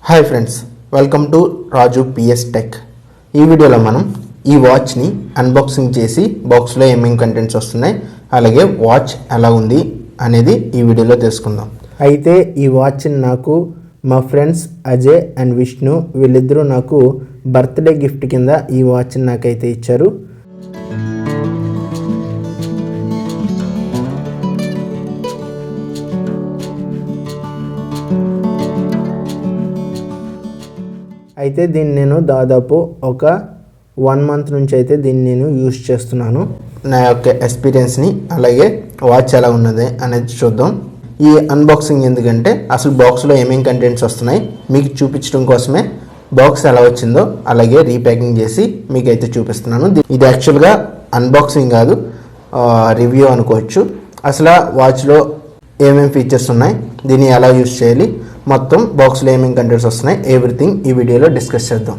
Hi friends, welcome to Raju PS tech. ఈ వీడియోలో మనం ఈ వాచ్ని అన్బాక్సింగ్ చేసి బాక్స్లో ఏమేమి కంటెంట్స్ వస్తున్నాయి, అలాగే వాచ్ ఎలా ఉంది అనేది ఈ వీడియోలో తెలుసుకుందాం. అయితే ఈ వాచ్ని నాకు మా ఫ్రెండ్స్ అజయ్ అండ్ విష్ణు వీళ్ళిద్దరూ నాకు బర్త్డే గిఫ్ట్ కింద ఈ వాచ్ని నాకైతే ఇచ్చారు. అయితే దీన్ని నేను దాదాపు ఒక 1 మంత్ నుంచి అయితే దీన్ని నేను యూజ్ చేస్తున్నాను. నా యొక్క ఎక్స్పీరియన్స్ని అలాగే వాచ్ ఎలా ఉన్నది అనేది చూద్దాం. ఈ అన్బాక్సింగ్ ఎందుకంటే అసలు బాక్స్లో ఏమేమి కంటెంట్స్ వస్తున్నాయి మీకు చూపించడం కోసమే బాక్స్ ఎలా వచ్చిందో అలాగే రీప్యాకింగ్ చేసి మీకైతే చూపిస్తున్నాను. ఇది యాక్చువల్గా అన్బాక్సింగ్ కాదు, రివ్యూ అనుకోవచ్చు. అసలు వాచ్లో ఏమేమి ఫీచర్స్ ఉన్నాయి, దీన్ని ఎలా యూజ్ చేయాలి, మొత్తం బాక్స్లో ఏమేమి కంటెంట్స్ వస్తున్నాయి, ఎవ్రీథింగ్ ఈ వీడియోలో డిస్కస్ చేద్దాం.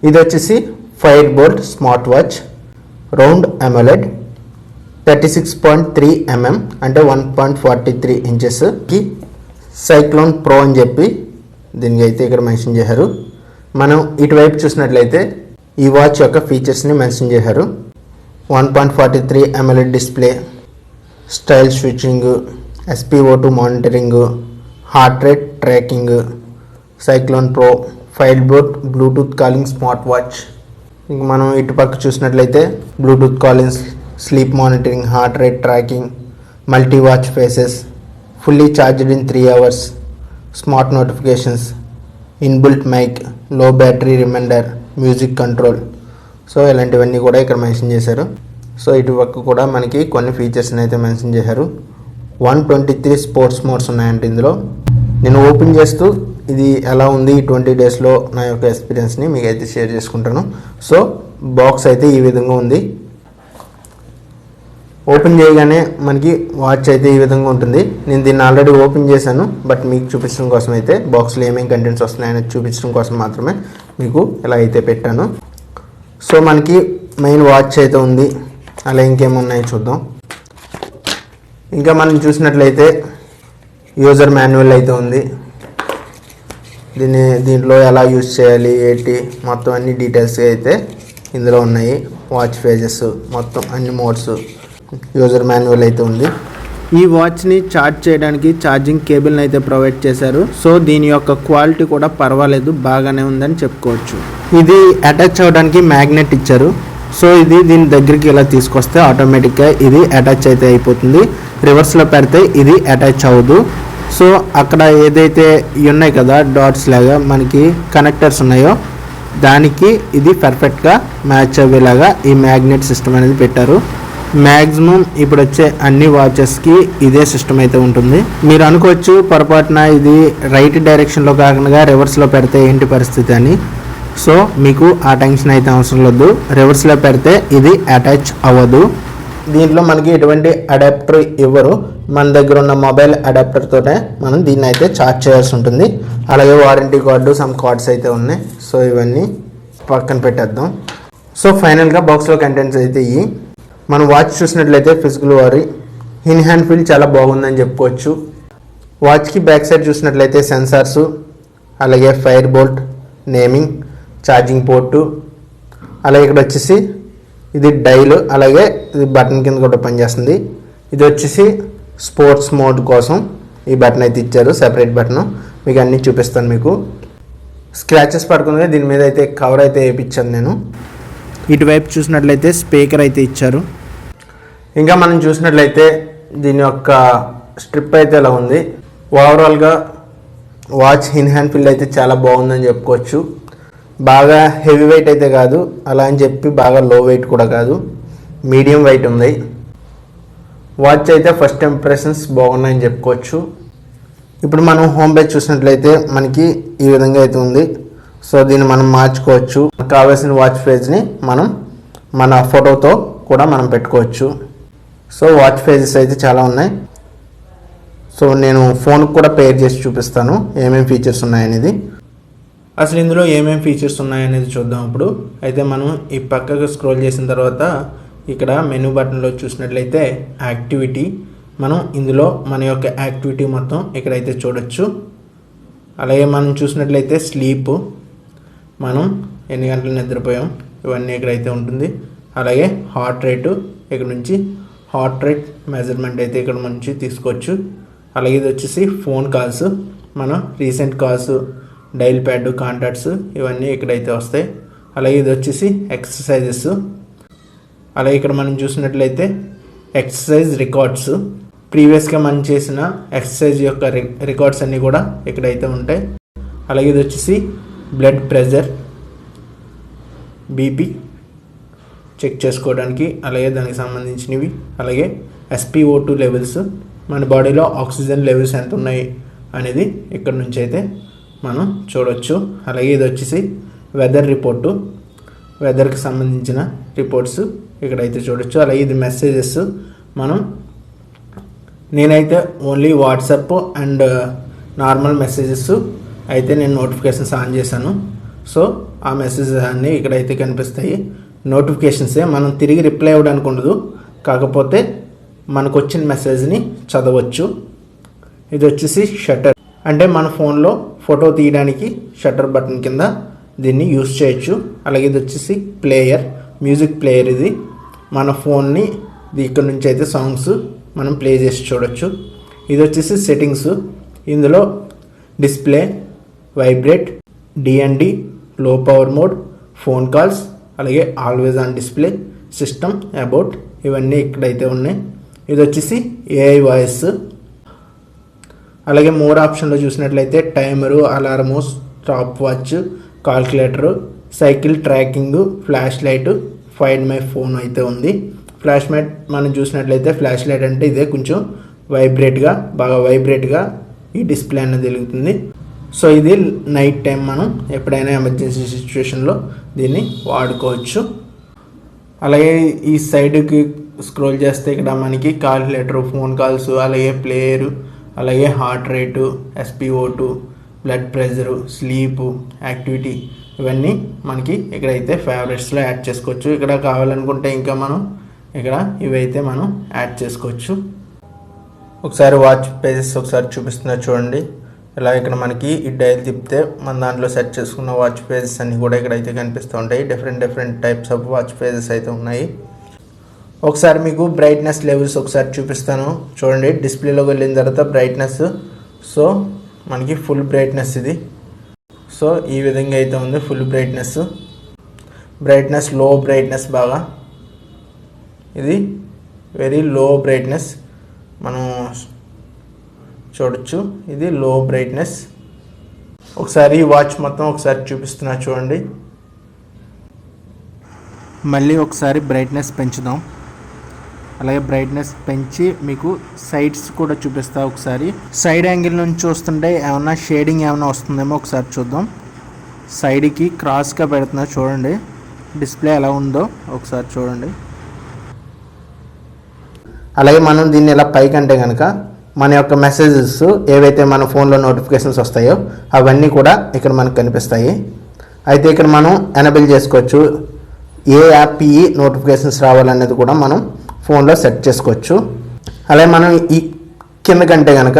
ఇది వచ్చేసి fire bolt smart watch round AMOLED 36.3 mm అంటే 1.43 ఇంచెస్ కి సైక్లోన్ ప్రో అని చెప్పి దీనికి అయితే ఇక్కడ మెన్షన్ చేశారు. మనం ఇటువైపు చూసినట్లయితే ఈ వాచ్ యొక్క ఫీచర్స్ని మెన్షన్ చేశారు. 1.43 AMOLED display, style switching, SpO2 monitoring, heart rate tracking, Cyclone Pro, Fire Boltt Bluetooth calling smart watch. ఇంక మనం ఇటుపక్క చూసినట్లయితే Bluetooth calling, sleep monitoring, heart rate tracking, multi watch faces, fully charged in 3 hours, smart notifications, inbuilt mic, low battery reminder, music control. So ఇలాంటివన్నీ కూడా ఇక్కడ mention చేశారు. So ఇటుపక్క కూడా మనకి కొన్ని ఫీచర్స్ని అయితే మెన్షన్ చేశారు. 123 స్పోర్ట్స్ మోడ్స్ ఉన్నాయంటే ఇందులో. నేను ఓపెన్ చేస్తూ ఇది ఎలా ఉంది 20 డేస్లో నా యొక్క ఎక్స్పీరియన్స్ని మీకు అయితే షేర్ చేసుకుంటాను. సో బాక్స్ అయితే ఈ విధంగా ఉంది. ఓపెన్ చేయగానే మనకి వాచ్ అయితే ఈ విధంగా ఉంటుంది. నేను దీన్ని ఆల్రెడీ ఓపెన్ చేశాను, బట్ మీకు చూపించడం కోసం అయితే బాక్స్లో ఏమేమి కంటెంట్స్ వస్తున్నాయని చూపించడం కోసం మాత్రమే మీకు ఇలా అయితే పెట్టాను. సో మనకి మెయిన్ వాచ్ అయితే ఉంది, అలా ఇంకేమున్నాయో చూద్దాం. ఇంకా మనం చూసినట్లయితే యూజర్ మాన్యువల్ అయితే ఉంది. దీంట్లో ఎలా యూజ్ చేయాలి ఏంటి మొత్తం అన్ని డీటెయిల్స్ అయితే ఇందులో ఉన్నాయి. వాచ్ ఫేజెస్ మొత్తం అన్ని మోడ్స్, యూజర్ మాన్యువల్ అయితే ఉంది. ఈ వాచ్ని ఛార్జ్ చేయడానికి ఛార్జింగ్ కేబుల్ని అయితే ప్రొవైడ్ చేశారు. సో దీని యొక్క క్వాలిటీ కూడా పర్వాలేదు, బాగానే ఉందని చెప్పుకోవచ్చు. ఇది అటాచ్ అవ్వడానికి మ్యాగ్నెట్ ఇచ్చారు. సో ఇది దీని దగ్గరికి ఇలా తీసుకొస్తే ఆటోమేటిక్గా ఇది అటాచ్ అయితే అయిపోతుంది. రివర్స్లో పెడితే ఇది అటాచ్ అవ్వదు. సో అక్కడ ఏదైతే ఉన్నాయి కదా డాట్స్ లాగా మనకి కనెక్టర్స్ ఉన్నాయో దానికి ఇది పర్ఫెక్ట్గా మ్యాచ్ అయ్యేలాగా ఈ మ్యాగ్నెట్ సిస్టమ్ అనేది పెట్టారు. మ్యాక్సిమం ఇప్పుడు వచ్చే అన్ని వాచెస్కి ఇదే సిస్టమ్ అయితే ఉంటుంది. మీరు అనుకోవచ్చు పొరపాటున ఇది రైట్ డైరెక్షన్లో కాకుండా రివర్స్లో పెడితే ఏంటి పరిస్థితి అని. సో మీకు ఆ టెన్షన్ అయితే అవసరం లేదు, రివర్స్లో పెడితే ఇది అటాచ్ అవ్వదు. దీంట్లో మనకి ఎటువంటి అడాప్టర్ ఇవ్వరు, మన దగ్గర ఉన్న మొబైల్ అడాప్టర్తోనే మనం దీన్ని అయితే ఛార్జ్ చేయాల్సి ఉంటుంది. అలాగే వారంటీ కార్డు, సమ్ కార్డ్స్ అయితే ఉన్నాయి. సో ఇవన్నీ పక్కన పెట్టేద్దాం. సో ఫైనల్గా బాక్స్లో కంటెంట్స్ అయితే ఇవి. మనం వాచ్ చూసినట్లయితే ఫిజికల్ వారి ఇన్ హ్యాండ్ ఫీల్ చాలా బాగుందని చెప్పుకోవచ్చు. వాచ్కి బ్యాక్ సైడ్ చూసినట్లయితే సెన్సార్సు, అలాగే fire bolt naming, charging port, అలాగే ఇక్కడ వచ్చేసి ఇది డైల్, అలాగే ఇది బటన్ కింద కూడా పనిచేస్తుంది. ఇది వచ్చేసి స్పోర్ట్స్ మోడ్ కోసం ఈ బటన్ అయితే ఇచ్చారు, సెపరేట్ బటన్. మీకు అన్నీ చూపిస్తాను. మీకు స్క్రాచెస్ పడుతుంది, దీని మీద అయితే కవర్ అయితే వేయించాను నేను. ఇటువైపు చూసినట్లయితే స్పీకర్ అయితే ఇచ్చారు. ఇంకా మనం చూసినట్లయితే దీని యొక్క స్ట్రిప్ అయితే ఇలా ఉంది. ఓవరాల్గా వాచ్ ఇన్ హ్యాండ్ ఫీల్ అయితే చాలా బాగుందని చెప్పుకోవచ్చు. బాగా హెవీ వెయిట్ అయితే కాదు, అలా అని చెప్పి బాగా లో వెయిట్ కూడా కాదు, మీడియం వెయిట్ ఉంది. వాచ్ అయితే ఫస్ట్ ఇంప్రెషన్స్ బాగున్నాయని చెప్పుకోవచ్చు. ఇప్పుడు మనం హోమ్ పేజ్ చూసినట్లయితే మనకి ఈ విధంగా అయితే ఉంది. సో దీన్ని మనం మార్చుకోవచ్చు. కావాల్సిన వాచ్ పేజ్ని మనం మన ఫోటోతో కూడా మనం పెట్టుకోవచ్చు. సో వాచ్ పేజెస్ అయితే చాలా ఉన్నాయి. సో నేను ఫోన్కి కూడా పేర్ చేసి చూపిస్తాను ఏమేమి ఫీచర్స్ ఉన్నాయనేది. అసలు ఇందులో ఏమేమి ఫీచర్స్ ఉన్నాయనేది చూద్దాం. ఇప్పుడు అయితే మనం ఈ పక్కకు స్క్రోల్ చేసిన తర్వాత ఇక్కడ మెనూ బటన్లో చూసినట్లయితే యాక్టివిటీ, మనం ఇందులో మన యొక్క యాక్టివిటీ మొత్తం ఇక్కడైతే చూడొచ్చు. అలాగే మనం చూసినట్లయితే స్లీప్, మనం ఎన్ని గంటలు నిద్రపోయాం ఇవన్నీ ఇక్కడైతే ఉంటుంది. అలాగే హార్ట్ రేటు, ఇక్కడ నుంచి హార్ట్ రేట్ మెజర్మెంట్ అయితే ఇక్కడ నుంచి తీసుకోవచ్చు. అలాగే ఇది వచ్చేసి ఫోన్ కాల్స్, మన recent calls, dial pad, contacts ఇవన్నీ ఇక్కడైతే వస్తాయి. అలాగే ఇది వచ్చేసి ఎక్సర్సైజెస్. అలాగే ఇక్కడ మనం చూసినట్లయితే ఎక్సర్సైజ్ రికార్డ్స్, ప్రీవియస్గా మనం చేసిన ఎక్సర్సైజ్ యొక్క రికార్డ్స్ అన్నీ కూడా ఇక్కడైతే ఉంటాయి. అలాగే ఇది వచ్చేసి బ్లడ్ ప్రెషర్, బీపీ చెక్ చేసుకోవడానికి, అలాగే దానికి సంబంధించినవి. అలాగే SpO2 లెవెల్స్, మన బాడీలో ఆక్సిజన్ లెవెల్స్ ఎంత ఉన్నాయి అనేది ఇక్కడ నుంచి అయితే మనం చూడవచ్చు. అలాగే ఇది వచ్చేసి వెదర్ రిపోర్టు, వెదర్కి సంబంధించిన రిపోర్ట్స్ ఇక్కడైతే చూడొచ్చు. అలాగే ఇది మెసేజెస్, నేనైతే only WhatsApp and normal messages అయితే నేను నోటిఫికేషన్స్ ఆన్ చేశాను. సో ఆ మెసేజెస్ అన్నీ ఇక్కడైతే కనిపిస్తాయి. నోటిఫికేషన్సే, మనం తిరిగి రిప్లై ఇవ్వడానికి ఉండదు, కాకపోతే మనకు వచ్చిన మెసేజ్ని చదవచ్చు. ఇది వచ్చేసి షట్టర్, అంటే మన ఫోన్లో ఫోటో తీయడానికి షట్టర్ బటన్ కింద దీన్ని యూస్ చేయొచ్చు. అలాగే ఇది వచ్చేసి ప్లేయర్, మ్యూజిక్ ప్లేయర్. ఇది మన ఫోన్ని ఇక్కడ నుంచి అయితే సాంగ్స్ మనం ప్లే చేసి చూడొచ్చు. ఇది వచ్చేసి సెట్టింగ్స్, ఇందులో డిస్ప్లే, వైబ్రేట్, DND, లో పవర్ మోడ్, ఫోన్ కాల్స్, అలాగే always on display, system, about ఇవన్నీ ఇక్కడైతే ఉన్నాయి. ఇది వచ్చేసి AI వాయిస్. అలాగే మోర్ ఆప్షన్లో చూసినట్లయితే timer, alarm, stopwatch, calculator, cycle tracking, flashlight, find my phone అయితే ఉంది. ఫ్లాష్ లైట్ మనం చూసినట్లయితే ఫ్లాష్ లైట్ అంటే ఇదే కొంచెం బాగా వైబ్రేట్గా ఈ డిస్ప్లే అనేది వెలుగుతుంది. సో ఇది నైట్ టైం మనం ఎప్పుడైనా ఎమర్జెన్సీ సిచ్యువేషన్లో దీన్ని వాడుకోవచ్చు. అలాగే ఈ సైడ్కి స్క్రోల్ చేస్తే ఇక్కడ మనకి కాల్కులేటర్, ఫోన్ కాల్స్, అలాగే ప్లేయరు, అలాగే heart rate, SpO2, blood pressure, sleep, activity ఇవన్నీ మనకి ఇక్కడైతే ఫేవరెట్స్లో యాడ్ చేసుకోవచ్చు. ఇక్కడ కావాలనుకుంటే ఇంకా మనం ఇక్కడ ఇవైతే మనం యాడ్ చేసుకోవచ్చు. ఒకసారి వాచ్ పేజెస్ ఒకసారి చూపిస్తున్నా చూడండి. ఇలా ఇక్కడ మనకి ఈ డైల్ తిప్పితే మన దాంట్లో సెట్ చేసుకున్న వాచ్ పేజెస్ అన్నీ కూడా ఇక్కడైతే కనిపిస్తూ ఉంటాయి. Different types of watch pages అయితే ఉన్నాయి. ఒకసారి మీకు బ్రైట్నెస్ లెవెల్స్ ఒకసారి చూపిస్తాను చూడండి. డిస్ప్లేలోకి వెళ్ళిన తర్వాత బ్రైట్నెస్, సో మనకి ఫుల్ బ్రైట్నెస్ ఇది. సో ఈ విధంగా అయితే ఉంది ఫుల్ బ్రైట్నెస్, లో బ్రైట్నెస్, బాగా ఇది వెరీ లో బ్రైట్నెస్ మనం చూడొచ్చు. ఇది లో బ్రైట్నెస్. ఒకసారి వాచ్ మొత్తం ఒకసారి చూపిస్తున్నా చూడండి. మళ్ళీ ఒకసారి బ్రైట్నెస్ పెంచుదాం. అలాగే బ్రైట్నెస్ పెంచి మీకు సైడ్స్ కూడా చూపిస్తా. ఒకసారి సైడ్ యాంగిల్ నుంచి చూస్తుంటే ఏమన్నా షేడింగ్ ఏమైనా వస్తుందేమో ఒకసారి చూద్దాం. సైడ్కి క్రాస్గా పెడుతున్నా చూడండి. డిస్ప్లే ఎలా ఉందో ఒకసారి చూడండి. అలాగే మనం దీన్ని ఇలా పైకంటే కనుక మన యొక్క మెసేజెస్ ఏవైతే మన ఫోన్లో నోటిఫికేషన్స్ వస్తాయో అవన్నీ కూడా ఇక్కడ మనకు కనిపిస్తాయి. అయితే ఇక్కడ మనం ఎనేబుల్ చేసుకోవచ్చు. ఏ యాప్ ఈ నోటిఫికేషన్స్ రావాలనేది కూడా మనం ఫోన్లో సెట్ చేసుకోవచ్చు. అలాగే మనం ఈ కిందకంటే కనుక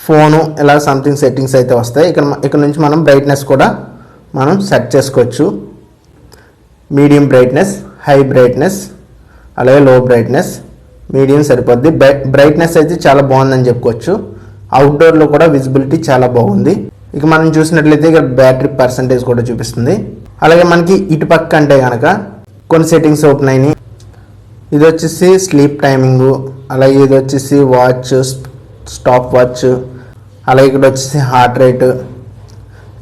ఫోను ఇలా సంథింగ్ సెట్టింగ్స్ అయితే వస్తాయి. ఇక్కడ నుంచి మనం బ్రైట్నెస్ కూడా మనం సెట్ చేసుకోవచ్చు. మీడియం బ్రైట్నెస్, హై బ్రైట్నెస్, అలాగే లో బ్రైట్నెస్. మీడియం సరిపోద్ది. బ్రైట్నెస్ అయితే చాలా బాగుందని చెప్పుకోవచ్చు. అవుట్డోర్లో కూడా విజిబిలిటీ చాలా బాగుంది. ఇక మనం చూసినట్లయితే ఇక్కడ బ్యాటరీ పర్సంటేజ్ కూడా చూపిస్తుంది. అలాగే మనకి ఇటుపక్క అంటే కనుక కొన్ని సెట్టింగ్స్ ఓపెన్ అయినాయి. ఇది వచ్చేసి స్లీప్ టైమింగు, అలాగే ఇది వచ్చేసి వాచ్, స్టాప్ వాచ్, అలాగే ఇక్కడ వచ్చేసి హార్ట్ రేటు,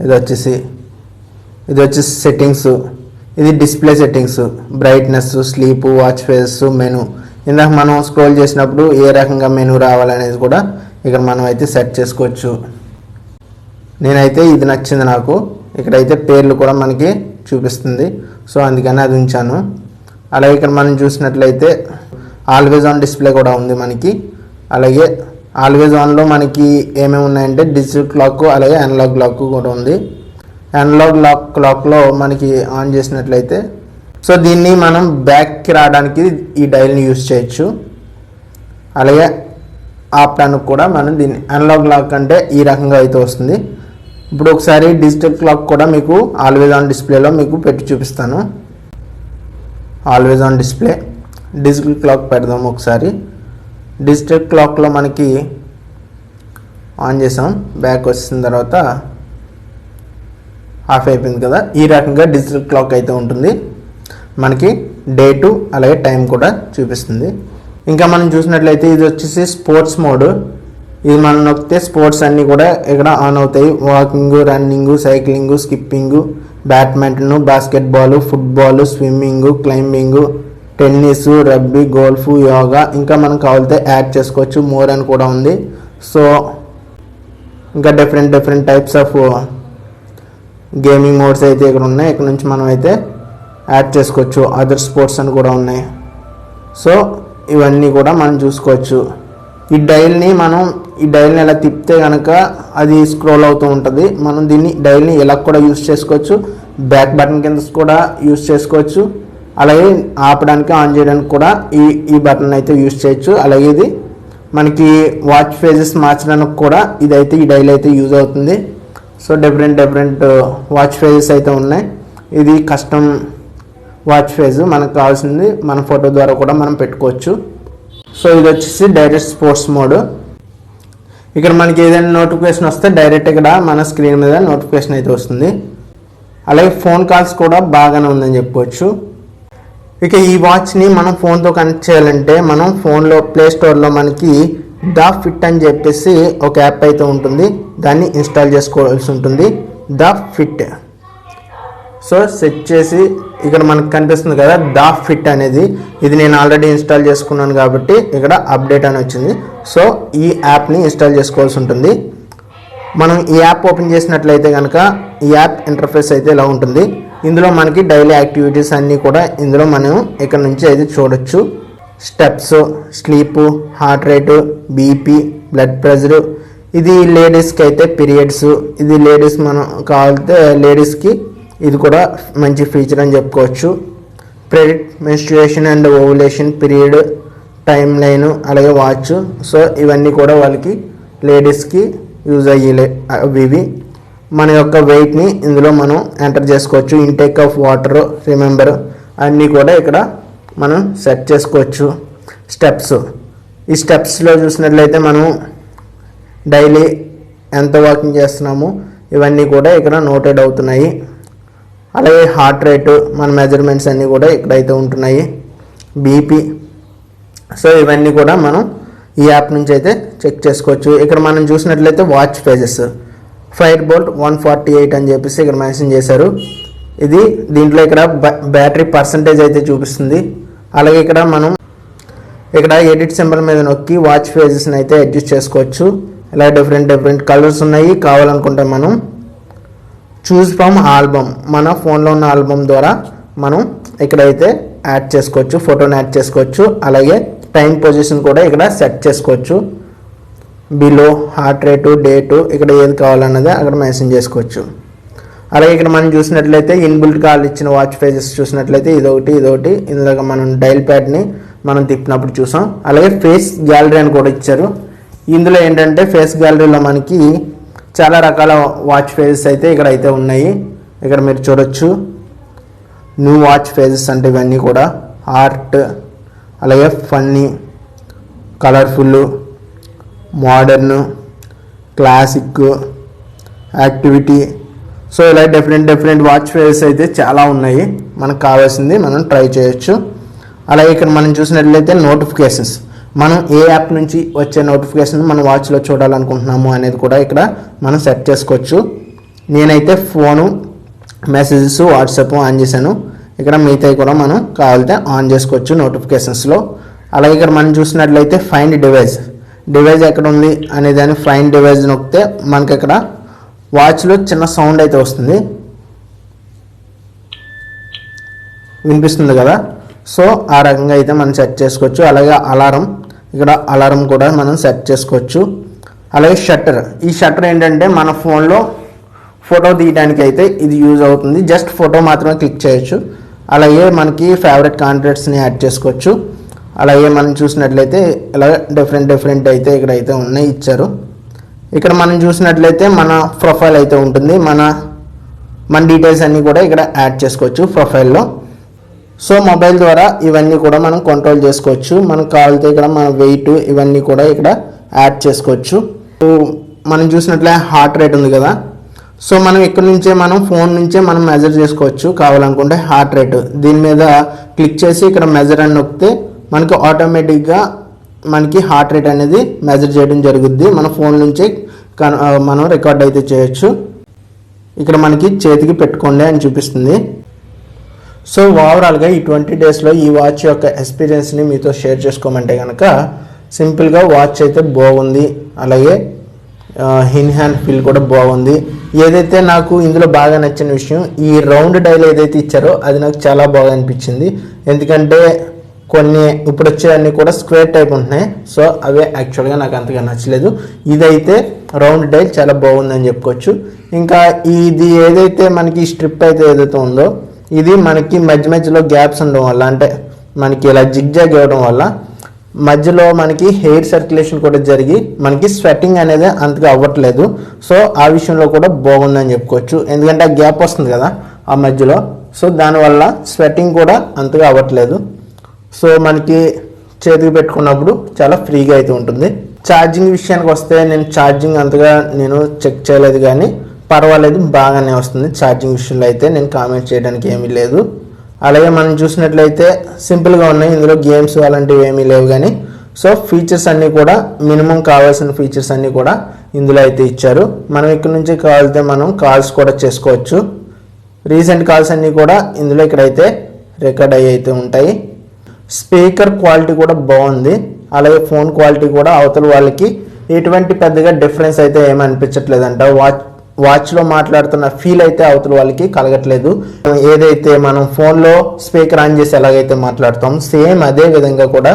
ఇది వచ్చేసి సెట్టింగ్స్. ఇది display settings, brightness, sleep, watch face, menu. ఇందాక మనం స్క్రోల్ చేసినప్పుడు ఏ రకంగా మెనూ రావాలనేది కూడా ఇక్కడ మనం అయితే సెట్ చేసుకోవచ్చు. నేనైతే ఇది నచ్చింది నాకు. ఇక్కడైతే పేర్లు కూడా మనకి చూపిస్తుంది, సో అందుకని అది ఉంచాను. అలాగే ఇక్కడ మనం చూసినట్లయితే ఆల్వేజ్ ఆన్ డిస్ప్లే కూడా ఉంది మనకి. అలాగే ఆల్వేజ్ ఆన్లో మనకి ఏమేమి ఉన్నాయంటే డిజిటల్ క్లాక్, అలాగే అనలాగ్ క్లాక్ కూడా ఉంది. అనలాగ్ క్లాక్లో మనకి ఆన్ చేసినట్లయితే సో దీన్ని మనం బ్యాక్కి రావడానికి ఈ డైల్ని యూస్ చేయొచ్చు. అలాగే ఆపడానికి కూడా మనం దీన్ని అనలాగ్ క్లాక్ అంటే ఈ రకంగా అయితే వస్తుంది. ఇప్పుడు ఒకసారి డిజిటల్ క్లాక్ కూడా మీకు ఆల్వేజ్ ఆన్ డిస్ప్లేలో మీకు పెట్టి చూపిస్తాను. Always on display digital clock పెడదాం. ఒకసారి డిజిటల్ క్లాక్లో మనకి ఆన్ చేసాం, బ్యాక్ వచ్చిన తర్వాత ఆఫ్ అయిపోయింది కదా. ఈ రకంగా డిజిటల్ క్లాక్ అయితే ఉంటుంది. మనకి డేటు అలాగే టైం కూడా చూపిస్తుంది. ఇంకా మనం చూసినట్లయితే ఇది వచ్చేసి స్పోర్ట్స్ మోడ్. ఇది మనం నొక్కితే స్పోర్ట్స్ అన్నీ కూడా ఇక్కడ ఆన్ అవుతాయి. Walking, running, cycling, skipping, badminton, basketball, football, swimming, climbing, tennis, rugby, golf, yoga, ఇంకా మనం కావాలితే యాడ్ చేసుకోవచ్చు. మోర్ అని కూడా ఉంది. సో ఇంకా different types of gaming modes అయితే ఇక్కడ ఉన్నాయి. ఇక్కడ నుంచి మనం అయితే యాడ్ చేసుకోవచ్చు. అదర్ స్పోర్ట్స్ అని కూడా ఉన్నాయి. సో ఇవన్నీ కూడా మనం చూసుకోవచ్చు. ఈ డైల్ని ఇలా తిప్పితే కనుక అది స్క్రోల్ అవుతూ ఉంటుంది. మనం దీన్ని డైల్ని ఇలా కూడా యూస్ చేసుకోవచ్చు. బ్యాక్ బటన్ కింద కూడా యూస్ చేసుకోవచ్చు. అలాగే ఆపడానికి, ఆన్ చేయడానికి కూడా ఈ బటన్ అయితే యూస్ చేయొచ్చు. అలాగే ఇది మనకి వాచ్ ఫేజెస్ మార్చడానికి కూడా ఈ డైల్ అయితే యూజ్ అవుతుంది. సో డిఫరెంట్ వాచ్ ఫేజెస్ అయితే ఉన్నాయి. ఇది కస్టమ్ వాచ్ ఫేజ్, మనకు కావాల్సింది మన ఫోటో ద్వారా కూడా మనం పెట్టుకోవచ్చు. సో ఇది వచ్చేసి డైరెక్ట్ స్పోర్ట్స్ మోడ్. ఇక్కడ మనకి ఏదైనా నోటిఫికేషన్ వస్తే డైరెక్ట్ ఇక్కడ మన స్క్రీన్ మీద నోటిఫికేషన్ అయితే వస్తుంది. అలాగే ఫోన్ కాల్స్ కూడా బాగానే ఉందని చెప్పుకోవచ్చు. ఇక ఈ వాచ్ని మనం ఫోన్తో కనెక్ట్ చేయాలంటే మనం ఫోన్లో ప్లే స్టోర్లో మనకి ద ఫిట్ అని చెప్పేసి ఒక యాప్ అయితే ఉంటుంది. దాన్ని ఇన్స్టాల్ చేసుకోవాల్సి ఉంటుంది. The fit. సో సెట్ చేసి ఇక్కడ మనకు కనిపిస్తుంది కదా ద ఫిట్ అనేది. ఇది నేను ఆల్రెడీ ఇన్స్టాల్ చేసుకున్నాను కాబట్టి ఇక్కడ అప్డేట్ అని వచ్చింది. సో ఈ యాప్ని ఇన్స్టాల్ చేసుకోవాల్సి ఉంటుంది. మనం ఈ యాప్ ఓపెన్ చేసినట్లయితే కనుక ఈ యాప్ ఇంటర్ఫేస్ అయితే ఇలా ఉంటుంది. ఇందులో మనకి డైలీ యాక్టివిటీస్ అన్నీ కూడా ఇందులో మనం ఇక్కడ నుంచి అయితే చూడొచ్చు. Steps, sleep, heart rate, BP, blood pressure. ఇది లేడీస్కి అయితే పీరియడ్స్. ఇది లేడీస్ మనం కావాలంటే లేడీస్కి ఇది కూడా మంచి ఫీచర్ అని చెప్పుకోవచ్చు. Predict menstruation and ovulation period, time line, అలాగే వాచ్. సో ఇవన్నీ కూడా వాళ్ళకి లేడీస్కి యూజ్ అయ్యేవి. మన యొక్క వెయిట్ని ఇందులో మనం ఎంటర్ చేసుకోవచ్చు. ఇంటేక్ ఆఫ్ వాటర్, రిమెంబర్ అన్నీ కూడా ఇక్కడ మనం సెట్ చేసుకోవచ్చు. స్టెప్స్, ఈ స్టెప్స్లో చూసినట్లయితే మనం డైలీ ఎంత వాకింగ్ చేస్తున్నాము ఇవన్నీ కూడా ఇక్కడ నోటెడ్ అవుతున్నాయి. అలాగే హార్ట్ రేటు, మన మెజర్మెంట్స్ అన్నీ కూడా ఇక్కడైతే ఉంటున్నాయి. బీపీ. సో ఇవన్నీ కూడా మనం ఈ యాప్ నుంచి అయితే చెక్ చేసుకోవచ్చు. ఇక్కడ మనం చూసినట్లయితే వాచ్ ఫేజెస్ ఫైర్ బోల్ట్ 148 అని చెప్పేసి ఇక్కడ మెన్షన్ చేశారు. దీంట్లో ఇక్కడ బ్యాటరీ పర్సంటేజ్ అయితే చూపిస్తుంది. అలాగే ఇక్కడ ఎడిట్ సింబల్ మీద నొక్కి వాచ్ ఫేజెస్ని అయితే అడ్జస్ట్ చేసుకోవచ్చు. ఇలా డిఫరెంట్ కలర్స్ ఉన్నాయి. కావాలనుకుంటే మనం చూస్ ఫ్రమ్ ఆల్బమ్, మన ఫోన్లో ఉన్న ఆల్బమ్ ద్వారా మనం ఇక్కడైతే యాడ్ చేసుకోవచ్చు, ఫోటోని యాడ్ చేసుకోవచ్చు. అలాగే టైం పొజిషన్ కూడా ఇక్కడ సెట్ చేసుకోవచ్చు. బిలో, హార్ట్ రేటు, డేటు, ఇక్కడ ఏది కావాలన్నది అక్కడ మెన్షన్ చేసుకోవచ్చు. అలాగే ఇక్కడ మనం చూసినట్లయితే ఇన్బిల్ట్ కాల్ ఇచ్చిన వాచ్ ఫేజెస్ చూసినట్లయితే ఇదొకటి. ఇందులో మనం డైల్ ప్యాడ్ని మనం తిప్పినప్పుడు చూసాం. అలాగే ఫేస్ గ్యాలరీ అని కూడా ఇచ్చారు. ఇందులో ఏంటంటే ఫేస్ గ్యాలరీలో మనకి చాలా రకాల వాచ్ ఫేజెస్ అయితే ఇక్కడ అయితే ఉన్నాయి. ఇక్కడ మీరు చూడొచ్చు. న్యూ వాచ్ ఫేజెస్ అంటే ఇవన్నీ కూడా ఆర్ట్, అలాగే funny, colourful, modern, classic, activity. So ఇలా డిఫరెంట్ వాచ్ ఫేజెస్ అయితే చాలా ఉన్నాయి. మనకు కావాల్సింది మనం ట్రై చేయొచ్చు. అలాగే ఇక్కడ మనం చూసినట్లయితే నోటిఫికేషన్స్, మనం ఏ యాప్ నుంచి వచ్చే నోటిఫికేషన్ మనం వాచ్లో చూడాలనుకుంటున్నాము అనేది కూడా ఇక్కడ మనం సెట్ చేసుకోవచ్చు. నేనైతే ఫోను, మెసేజెస్, వాట్సాప్ ఆన్ చేశాను. ఇక్కడ మిగతాయి కూడా మనం కావాలంటే ఆన్ చేసుకోవచ్చు నోటిఫికేషన్స్లో. అలాగే ఇక్కడ మనం చూసినట్లయితే ఫైండ్ డివైస్ ఎక్కడ ఉంది అనే దాన్ని ఫైండ్ డివైస్ నొక్కితే మనకి ఇక్కడ వాచ్లో చిన్న సౌండ్ అయితే వస్తుంది, వినిపిస్తుంది కదా. సో ఆ రకంగా అయితే మనం సెట్ చేసుకోవచ్చు. అలాగే ఇక్కడ అలారం కూడా మనం సెట్ చేసుకోవచ్చు. అలాగే షట్టర్, ఈ షట్టర్ ఏంటంటే మన ఫోన్లో ఫోటో తీయడానికి అయితే ఇది యూజ్ అవుతుంది. జస్ట్ ఫోటో మాత్రమే క్లిక్ చేయొచ్చు. అలాగే మనకి ఫేవరెట్ కాంటాక్ట్స్ని యాడ్ చేసుకోవచ్చు. అలాగే మనం చూసినట్లయితే ఇలా డిఫరెంట్ అయితే ఇక్కడైతే ఉన్నాయి ఇచ్చారు. ఇక్కడ మనం చూసినట్లయితే మన ప్రొఫైల్ అయితే ఉంటుంది, మన డీటెయిల్స్ అన్నీ కూడా ఇక్కడ యాడ్ చేసుకోవచ్చు ప్రొఫైల్లో. సో మొబైల్ ద్వారా ఇవన్నీ కూడా మనం కంట్రోల్ చేసుకోవచ్చు. మనకు కావాలితే ఇక్కడ మన వెయిట్ ఇవన్నీ కూడా ఇక్కడ యాడ్ చేసుకోవచ్చు. మనం చూసినట్లే హార్ట్ రేట్ ఉంది కదా, సో మనం ఇక్కడ నుంచే మనం ఫోన్ నుంచే మనం మెజర్ చేసుకోవచ్చు కావాలనుకుంటే హార్ట్ రేట్. దీని మీద క్లిక్ చేసి ఇక్కడ మెజర్ అని నొక్కితే మనకి ఆటోమేటిక్గా మనకి హార్ట్ రేట్ అనేది మెజర్ చేయడం జరుగుద్ది. మన ఫోన్ నుంచే మనం రికార్డ్ అయితే చేయొచ్చు. ఇక్కడ మనకి చేతికి పెట్టుకోండి అని చూపిస్తుంది. సో ఓవరాల్గా ఈ 20 డేస్లో ఈ వాచ్ యొక్క ఎక్స్పీరియన్స్ని మీతో షేర్ చేసుకోమంటే కనుక సింపుల్గా వాచ్ అయితే బాగుంది, అలాగే ఇన్ హ్యాండ్ ఫీల్ కూడా బాగుంది. ఏదైతే నాకు ఇందులో బాగా నచ్చిన విషయం, ఈ రౌండ్ డైల్ ఏదైతే ఇచ్చారో అది నాకు చాలా బాగా అనిపించింది. ఎందుకంటే కొన్ని ఇప్పుడు వచ్చేవన్నీ కూడా స్క్వేర్ టైప్ ఉంటున్నాయి, సో అవే యాక్చువల్గా నాకు అంతగా నచ్చలేదు. ఇదైతే రౌండ్ డైల్ చాలా బాగుందని చెప్పుకోవచ్చు. ఇంకా ఇది ఏదైతే మనకి స్ట్రిప్ అయితే ఏదైతే ఉందో ఇది మనకి మధ్యలో గ్యాప్స్ ఉండడం వల్ల, అంటే మనకి ఇలా జిగ్జాగ్ ఇవ్వడం వల్ల మధ్యలో మనకి హెయిర్ సర్క్యులేషన్ కూడా జరిగి మనకి స్వెట్టింగ్ అనేది అంతగా అవ్వట్లేదు. సో ఆ విషయంలో కూడా బాగుందని చెప్పుకోవచ్చు. ఎందుకంటే ఆ గ్యాప్ వస్తుంది కదా ఆ మధ్యలో, సో దానివల్ల స్వెట్టింగ్ కూడా అంతగా అవ్వట్లేదు. సో మనకి చేతికి పెట్టుకున్నప్పుడు చాలా ఫ్రీగా అయితే ఉంటుంది. ఛార్జింగ్ విషయానికి వస్తే నేను ఛార్జింగ్ అంతగా చెక్ చేయలేదు, కానీ పర్వాలేదు బాగానే వస్తుంది. ఛార్జింగ్ విషయంలో అయితే నేను కామెంట్ చేయడానికి ఏమీ లేదు. అలాగే మనం చూసినట్లయితే సింపుల్గా ఉన్నాయి, ఇందులో గేమ్స్ అలాంటివి ఏమీ లేవు. కానీ సో ఫీచర్స్ అన్నీ కూడా మినిమం కావాల్సిన ఫీచర్స్ అన్నీ కూడా ఇందులో అయితే ఇచ్చారు. మనం ఇక్కడ నుంచి కావాలితే మనం కాల్స్ కూడా చేసుకోవచ్చు. రీసెంట్ కాల్స్ అన్నీ కూడా ఇందులో ఇక్కడైతే రికార్డ్ అయ్యి అయితే ఉంటాయి. స్పీకర్ క్వాలిటీ కూడా బాగుంది, అలాగే ఫోన్ క్వాలిటీ కూడా అవతల వాళ్ళకి ఎటువంటి పెద్దగా డిఫరెన్స్ అయితే ఏమీ అనిపించట్లేదంట. వాచ్లో మాట్లాడుతున్న ఫీల్ అయితే అవతల వాళ్ళకి కలగట్లేదు. ఏదైతే మనం ఫోన్లో స్పీకర్ ఆన్ చేసి ఎలాగైతే మాట్లాడతాం సేమ్ అదే విధంగా కూడా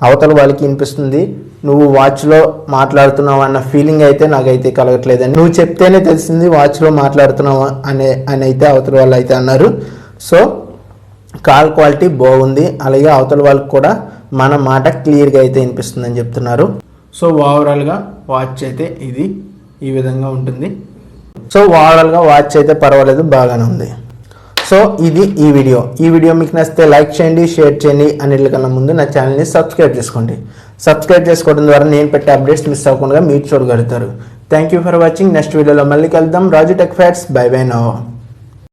అవతల వాళ్ళకి వినిపిస్తుంది. నువ్వు వాచ్లో మాట్లాడుతున్నావు అన్న ఫీలింగ్ అయితే నాకైతే కలగట్లేదండి. నువ్వు చెప్తేనే తెలిసింది వాచ్లో మాట్లాడుతున్నావు అని అయితే అవతల వాళ్ళు అయితే అన్నారు. సో కాల్ క్వాలిటీ బాగుంది, అలాగే అవతల వాళ్ళకి కూడా మన మాట క్లియర్గా అయితే వినిపిస్తుందని చెప్తున్నారు. సో ఓవరాల్గా వాచ్ అయితే ఇది ఈ విధంగా ఉంటుంది. సో ఓవరాల్గా వాచ్ అయితే పర్వాలేదు, బాగానే ఉంది. సో ఇది ఈ వీడియో మీకు నచ్చితే లైక్ చేయండి, షేర్ చేయండి. అన్నిటికన్నా ముందు నా ఛానల్ని సబ్స్క్రైబ్ చేసుకోండి. సబ్స్క్రైబ్ చేసుకోవడం ద్వారా నేను పెట్టే అప్డేట్స్ మిస్ అవ్వకుండా మీరు చూడగలుగుతారు. Thank you for watching. Next వీడియోలో మళ్ళీ కలుద్దాం. Raju tech facts. Bye bye now.